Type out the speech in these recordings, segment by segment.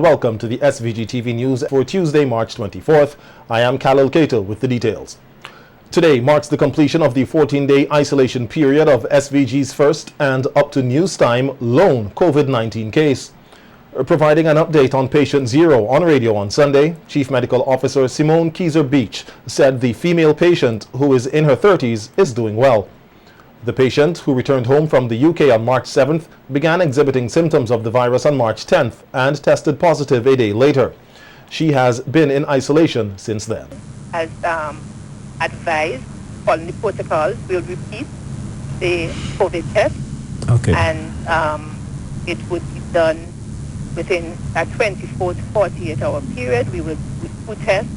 welcome to the SVG-TV news for Tuesday, March 24th. I am Khalil Kato with the details. Today marks the completion of the 14-day isolation period of SVG's first and up to news time lone COVID-19 case. Providing an update on patient 0 on radio on Sunday, Chief Medical Officer Simone Kieser-Beach said the female patient, who is in her 30s, is doing well. The patient, who returned home from the UK on March 7th, began exhibiting symptoms of the virus on March 10th and tested positive a day later. She has been in isolation since then. As advised, following the protocols, we'll repeat the COVID test. Okay. And it would be done within a 24 to 48 hour period. We would do 2 tests,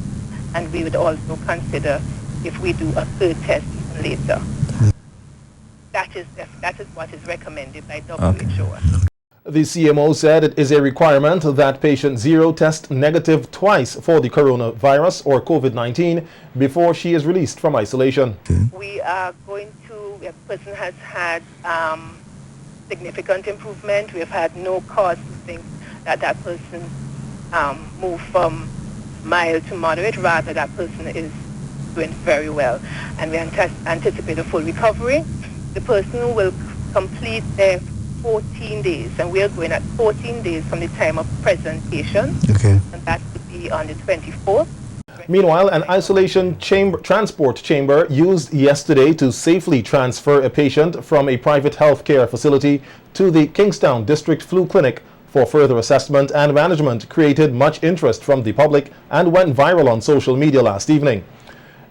and we would also consider if we do a 3rd test even later. That is what is recommended by WHO. Okay. The CMO said it is a requirement that patient 0 test negative twice for the coronavirus or COVID-19 before she is released from isolation. We are going to, if a person has had significant improvement, we have had no cause to think that that person moved from mild to moderate, rather that person is doing very well. And we anticipate a full recovery. The person will complete their 14 days, and we are going at 14 days from the time of presentation. Okay. And that would be on the 24th. Meanwhile, an isolation transport chamber used yesterday to safely transfer a patient from a private healthcare facility to the Kingstown District Flu Clinic for further assessment and management created much interest from the public and went viral on social media last evening.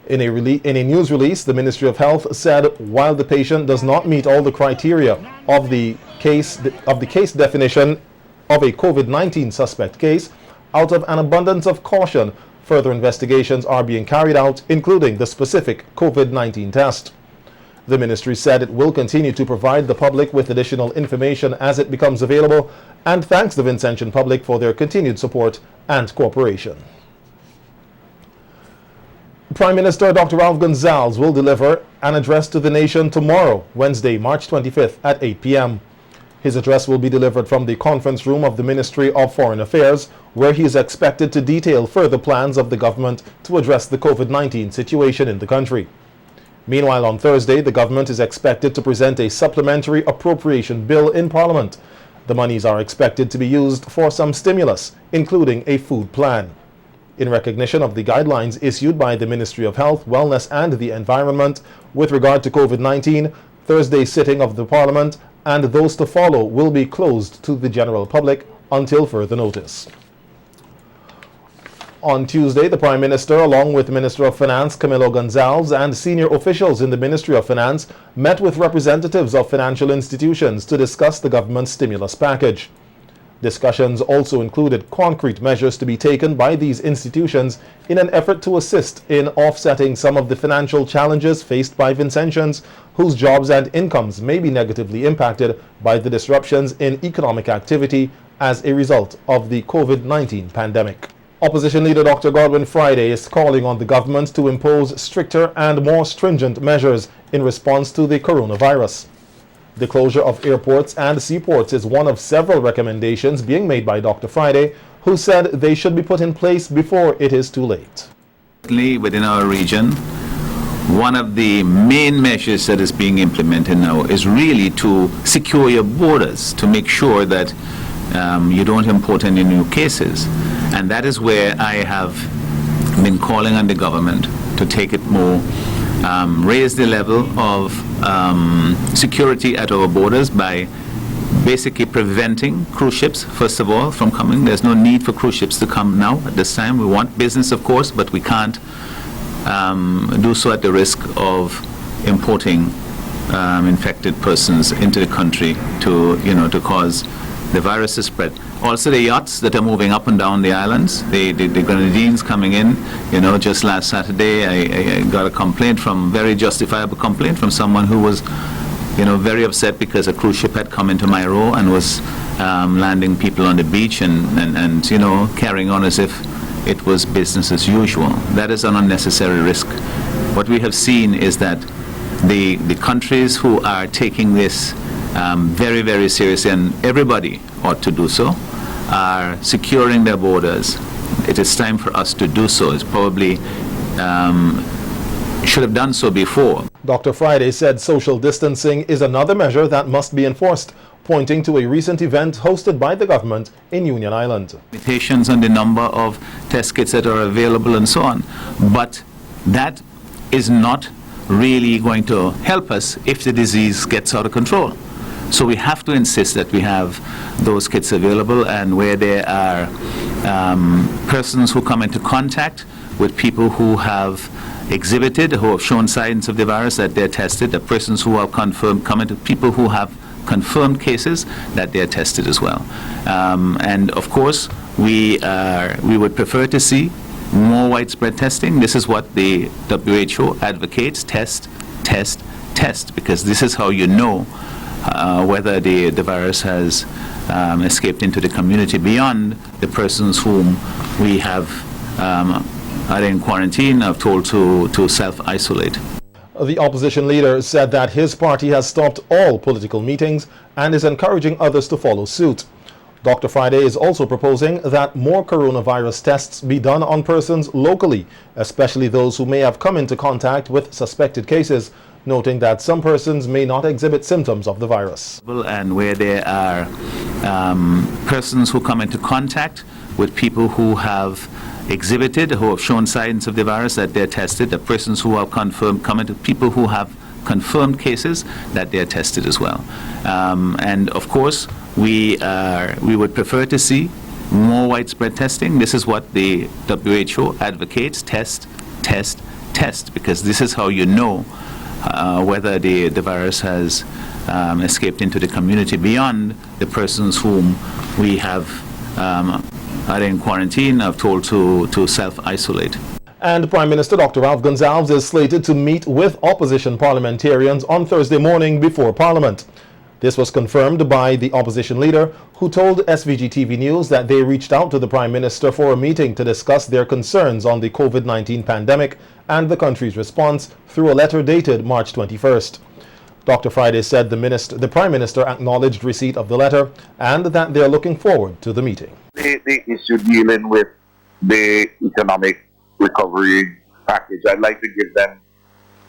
In a news release, the Ministry of Health said while the patient does not meet all the criteria of the case definition of a COVID-19 suspect case, out of an abundance of caution, further investigations are being carried out, including the specific COVID-19 test. The ministry said it will continue to provide the public with additional information as it becomes available, and thanks the Vincentian public for their continued support and cooperation. Prime Minister Dr. Ralph Gonsalves will deliver an address to the nation tomorrow, Wednesday, March 25th at 8 p.m. His address will be delivered from the conference room of the Ministry of Foreign Affairs, where he is expected to detail further plans of the government to address the COVID-19 situation in the country. Meanwhile, on Thursday, the government is expected to present a supplementary appropriation bill in Parliament. The monies are expected to be used for some stimulus, including a food plan. In recognition of the guidelines issued by the Ministry of Health, Wellness and the Environment with regard to COVID-19, Thursday's sitting of the Parliament and those to follow will be closed to the general public until further notice. On Tuesday, the Prime Minister, along with Minister of Finance Camilo Gonsalves and senior officials in the Ministry of Finance, met with representatives of financial institutions to discuss the government's stimulus package. Discussions also included concrete measures to be taken by these institutions in an effort to assist in offsetting some of the financial challenges faced by Vincentians, whose jobs and incomes may be negatively impacted by the disruptions in economic activity as a result of the COVID-19 pandemic. Opposition leader Dr. Godwin Friday is calling on the government to impose stricter and more stringent measures in response to the coronavirus. The closure of airports and seaports is one of several recommendations being made by Dr. Friday, who said they should be put in place before it is too late. Within our region, one of the main measures that is being implemented now is really to secure your borders, to make sure that you don't import any new cases. And that is where I have been calling on the government to take it more, raise the level of security at our borders by basically preventing cruise ships, first of all, from coming. There's no need for cruise ships to come now at this time. We want business, of course, but we can't do so at the risk of importing infected persons into the country to cause the virus to spread. Also, the yachts that are moving up and down the islands, the Grenadines coming in. Just last Saturday, I got a complaint, very justifiable complaint from someone who was, very upset because a cruise ship had come into my row and was landing people on the beach and carrying on as if it was business as usual. That is an unnecessary risk. What we have seen is that the countries who are taking this very, very seriously, and everybody ought to do so, are securing their borders, it is time for us to do so. It's probably should have done so before. Dr. Friday said social distancing is another measure that must be enforced, pointing to a recent event hosted by the government in Union Island. Limitations on the number of test kits that are available and so on, but that is not really going to help us if the disease gets out of control. So we have to insist that we have those kits available, and where there are persons who come into contact with people who have exhibited, who have shown signs of the virus, that they're tested. The persons who have confirmed, come into people who have confirmed cases, that they're tested as well. And of course, we would prefer to see more widespread testing. This is what the WHO advocates: test, test, test, because this is how you know whether the virus has escaped into the community beyond the persons whom we have are in quarantine, are told to self-isolate. The opposition leader said that his party has stopped all political meetings and is encouraging others to follow suit. Dr. Friday is also proposing that more coronavirus tests be done on persons locally, especially those who may have come into contact with suspected cases, noting that some persons may not exhibit symptoms of the virus. And where there are persons who come into contact with people who have exhibited, who have shown signs of the virus, that they're tested. The persons who have confirmed, come into people who have confirmed cases, that they're tested as well. And of course, we would prefer to see more widespread testing. This is what the WHO advocates: test, test, test, because this is how you know whether the virus has escaped into the community beyond the persons whom we have are in quarantine, are told to self-isolate. And Prime Minister Dr. Ralph Gonsalves is slated to meet with opposition parliamentarians on Thursday morning before Parliament. This was confirmed by the opposition leader, who told SVG-TV News that they reached out to the Prime Minister for a meeting to discuss their concerns on the COVID-19 pandemic and the country's response through a letter dated March 21st. Dr. Friday said the Prime Minister acknowledged receipt of the letter and that they are looking forward to the meeting. The issue dealing with the economic recovery package, I'd like to give them,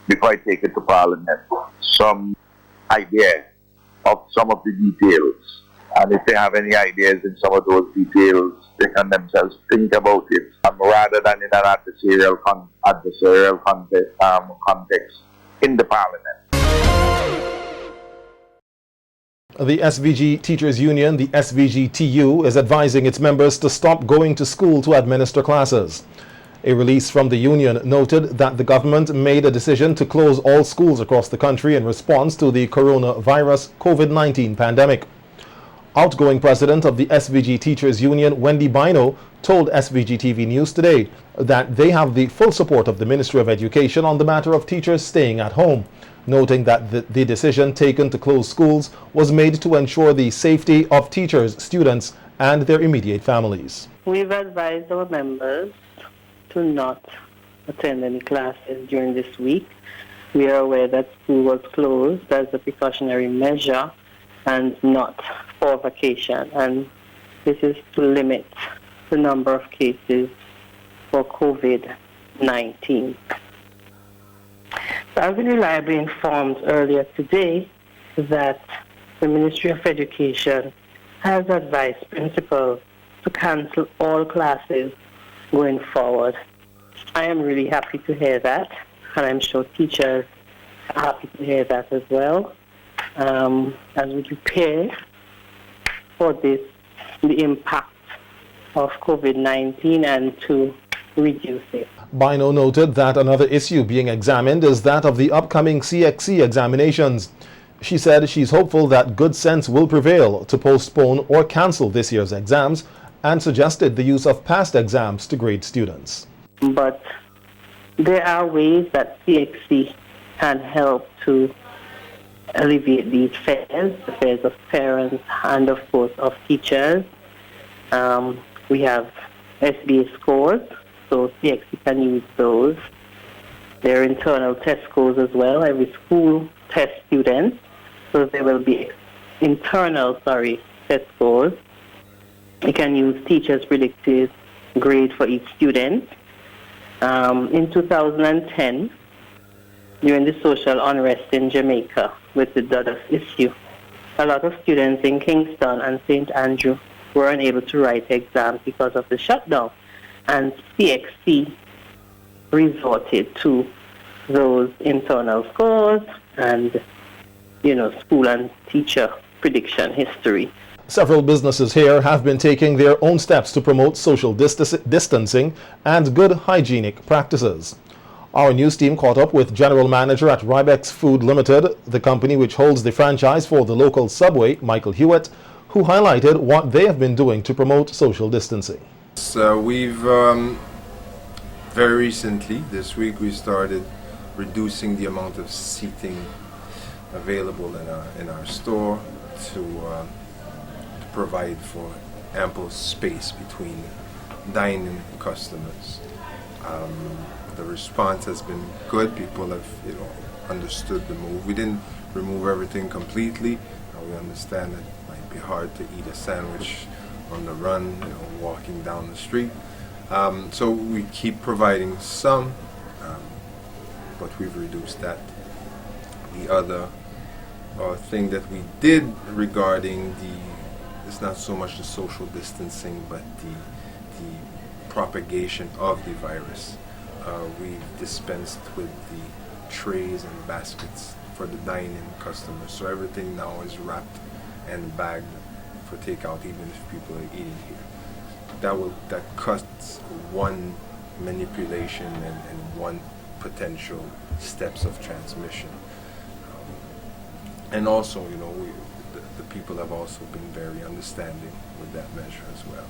before I take it to Parliament, some idea of some of the details. And if they have any ideas in some of those details, they can themselves think about it, rather than in an adversarial context in the Parliament. The SVG Teachers Union, the SVG-TU, is advising its members to stop going to school to administer classes. A release from the union noted that the government made a decision to close all schools across the country in response to the coronavirus COVID-19 pandemic. Outgoing president of the SVG Teachers Union, Wendy Bino, told SVG-TV News today that they have the full support of the Ministry of Education on the matter of teachers staying at home, noting that the decision taken to close schools was made to ensure the safety of teachers, students, and their immediate families. We've advised our members to not attend any classes during this week. We are aware that school was closed as a precautionary measure and not for vacation, and this is to limit the number of cases for COVID-19. So I've been reliably informed earlier today that the Ministry of Education has advised principals to cancel all classes going forward. I am really happy to hear that, and I'm sure teachers are happy to hear that as well, as we prepare for the impact of COVID-19 and to reduce it. Bino noted that another issue being examined is that of the upcoming CXC examinations. She said she's hopeful that good sense will prevail to postpone or cancel this year's exams, and suggested the use of past exams to grade students. But there are ways that CXC can help to alleviate these fears, the fears of parents and, of course, of teachers. We have SBA scores, so CXC can use those. There are internal test scores as well. Every school tests students, so there will be internal, test scores. You can use teachers' predicted grade for each student. In 2010, during the social unrest in Jamaica with the Dodds issue, a lot of students in Kingston and St. Andrew were unable to write exams because of the shutdown. And CXC resorted to those internal scores and, school and teacher prediction history. Several businesses here have been taking their own steps to promote social distancing and good hygienic practices. Our news team caught up with General Manager at Rybex Food Limited, the company which holds the franchise for the local Subway, Michael Hewitt, who highlighted what they have been doing to promote social distancing. So we've very recently, this week, we started reducing the amount of seating available in our store to provide for ample space between dine-in customers. The response has been good. People have, understood the move. We didn't remove everything completely. We understand that it might be hard to eat a sandwich on the run, walking down the street. So we keep providing some, but we've reduced that. The other thing that we did regarding it's not so much the social distancing, but the propagation of the virus. We've dispensed with the trays and baskets for the dine-in customers. So everything now is wrapped and bagged for takeout, even if people are eating here. That cuts one manipulation and one potential steps of transmission. And also, the people have also been very understanding with that measure as well.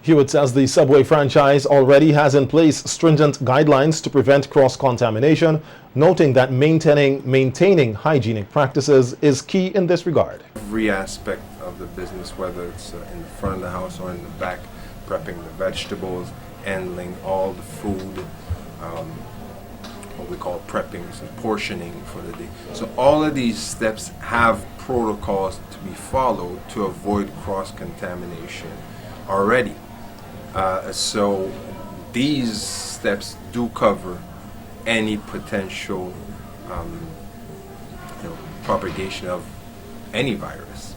Hewitt says the Subway franchise already has in place stringent guidelines to prevent cross-contamination, noting that maintaining hygienic practices is key in this regard. Every aspect of the business, whether it's in the front of the house or in the back, prepping the vegetables, handling all the food, what we call prepping, so portioning for the day. So all of these steps have protocols to be followed to avoid cross-contamination already. So these steps do cover any potential propagation of any virus,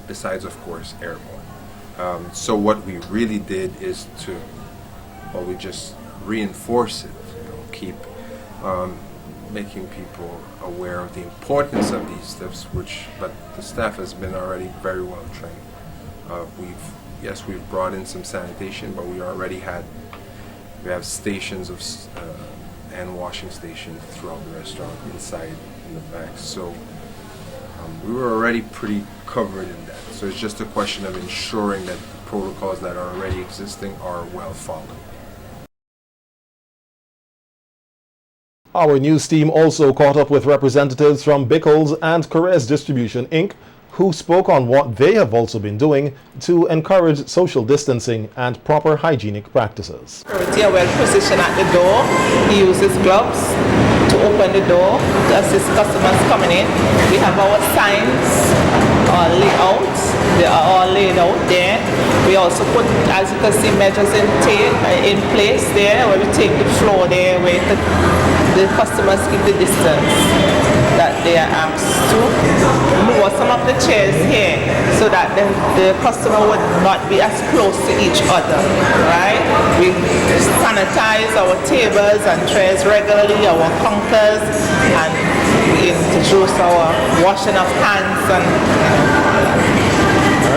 besides, of course, airborne. So what we really did is we just reinforce it, keep making people aware of the importance of these steps, but the staff has been already very well trained. We've brought in some sanitation, but we have stations of hand washing stations throughout the restaurant, inside, in the back. So we were already pretty covered in that. So it's just a question of ensuring that the protocols that are already existing are well followed. Our news team also caught up with representatives from Bickles and Carrez Distribution, Inc., who spoke on what they have also been doing to encourage social distancing and proper hygienic practices. Security are well positioned at the door. He uses gloves to open the door to assist customers coming in. We have our signs laid out. They are all laid out there. We also put, as you can see, measures in place there, where we take the floor there, where the customers keep the distance that they are asked to. Move some of the chairs here so that the customer would not be as close to each other, right? We sanitize our tables and chairs regularly, our counters, and we introduce our washing of hands and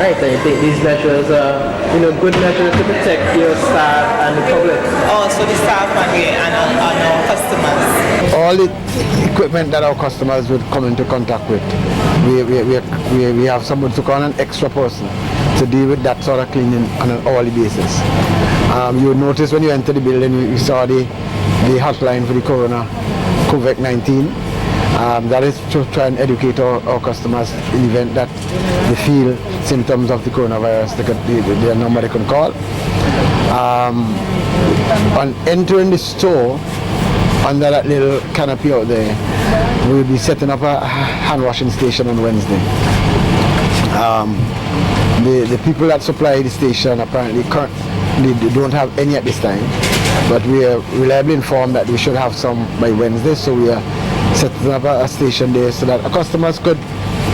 Alright, and you think these measures are, good measures to protect your staff and the public? Also the staff and our customers. All the equipment that our customers would come into contact with, we have someone to call an extra person to deal with that sort of cleaning on an hourly basis. You would notice when you enter the building, you saw the hotline for the COVID-19. That is to try and educate our customers in the event that they feel symptoms of the coronavirus, their number they can call. On entering the store, under that little canopy out there, we'll be setting up a hand washing station on Wednesday. The people that supply the station apparently they don't have any at this time, but we are reliably informed that we should have some by Wednesday, so we are setting up a station there so that our customers could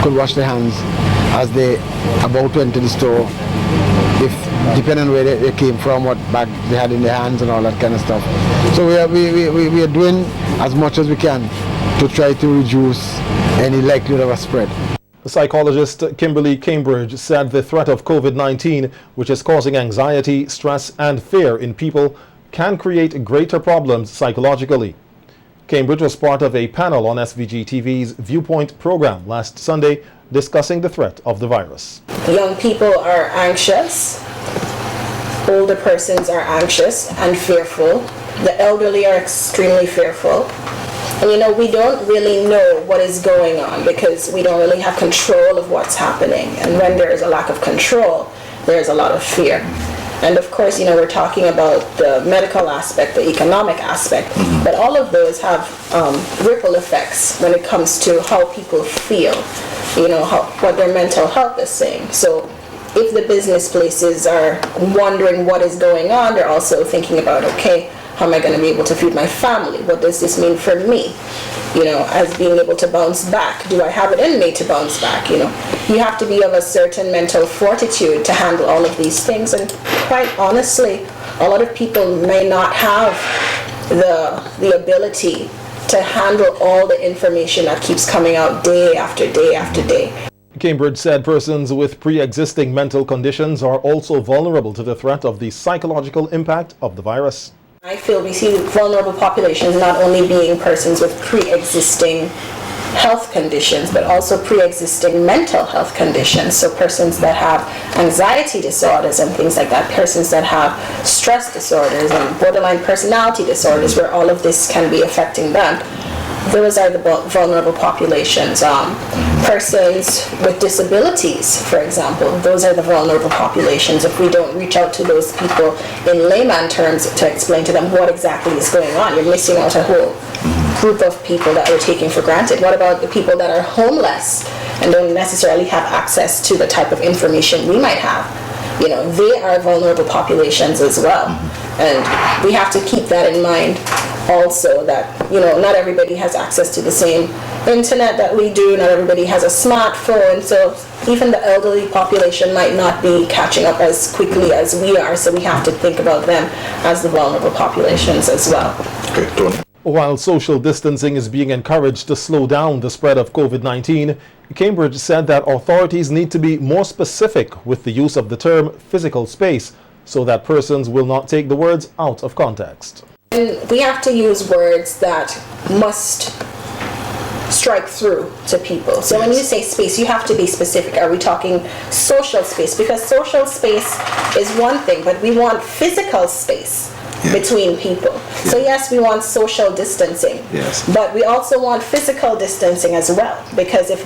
wash their hands as they about to enter the store, if depending on where they came from, what bag they had in their hands and all that kind of stuff. So we are doing as much as we can to try to reduce any likelihood of a spread. Psychologist Kimberly Cambridge said the threat of COVID-19, which is causing anxiety, stress and fear in people, can create greater problems psychologically. Cambridge was part of a panel on SVG-TV's Viewpoint program last Sunday discussing the threat of the virus. Young people are anxious, older persons are anxious and fearful, the elderly are extremely fearful. And we don't really know what is going on because we don't really have control of what's happening. And when there is a lack of control, there's a lot of fear. And of course, we're talking about the medical aspect, the economic aspect, but all of those have ripple effects when it comes to how people feel, what their mental health is saying. So if the business places are wondering what is going on, they're also thinking about, okay, how am I going to be able to feed my family? What does this mean for me? As being able to bounce back. Do I have it in me to bounce back? You have to be of a certain mental fortitude to handle all of these things. And quite honestly, a lot of people may not have the ability to handle all the information that keeps coming out day after day after day. Cambridge said persons with pre-existing mental conditions are also vulnerable to the threat of the psychological impact of the virus. I feel we see vulnerable populations not only being persons with pre-existing health conditions, but also pre-existing mental health conditions. So persons that have anxiety disorders and things like that, persons that have stress disorders and borderline personality disorders, where all of this can be affecting them. Those are the vulnerable populations. Persons with disabilities, for example, those are the vulnerable populations. If we don't reach out to those people in layman terms to explain to them what exactly is going on, you're missing out a whole group of people that we're taking for granted. What about the people that are homeless and don't necessarily have access to the type of information we might have? They are vulnerable populations as well. And we have to keep that in mind also, that not everybody has access to the same internet that we do, not everybody has a smartphone, so even the elderly population might not be catching up as quickly as we are, so we have to think about them as the vulnerable populations as well. Okay, Tony. While social distancing is being encouraged to slow down the spread of COVID-19, Cambridge said that authorities need to be more specific with the use of the term physical space so that persons will not take the words out of context. And we have to use words that must strike through to people. So when you say space, you have to be specific. Are we talking social space? Because social space is one thing, but we want physical space between people. So yes, we want social distancing, but we also want physical distancing as well, because if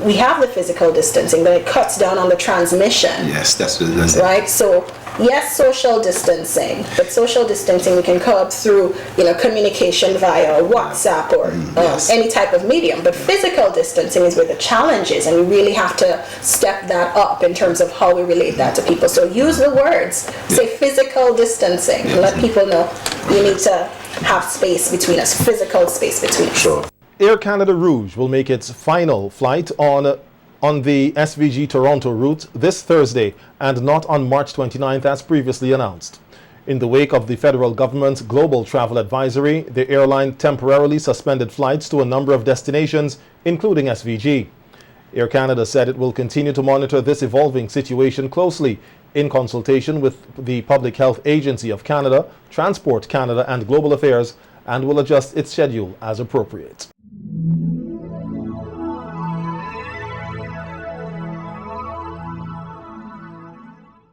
we have the physical distancing, then it cuts down on the transmission. Yes, that's what right. So yes, social distancing, but social distancing we can curb through communication via WhatsApp or any type of medium, but physical distancing is where the challenge is, and we really have to step that up in terms of how we relate that to people. So use the words, say physical distancing, and let people know you need to have space between us, physical space between us. Sure. Air Canada Rouge will make its final flight on the SVG Toronto route this Thursday and not on March 29th as previously announced. In the wake of the federal government's global travel advisory, the airline temporarily suspended flights to a number of destinations, including SVG. Air Canada said it will continue to monitor this evolving situation closely in consultation with the Public Health Agency of Canada, Transport Canada and Global Affairs, and will adjust its schedule as appropriate.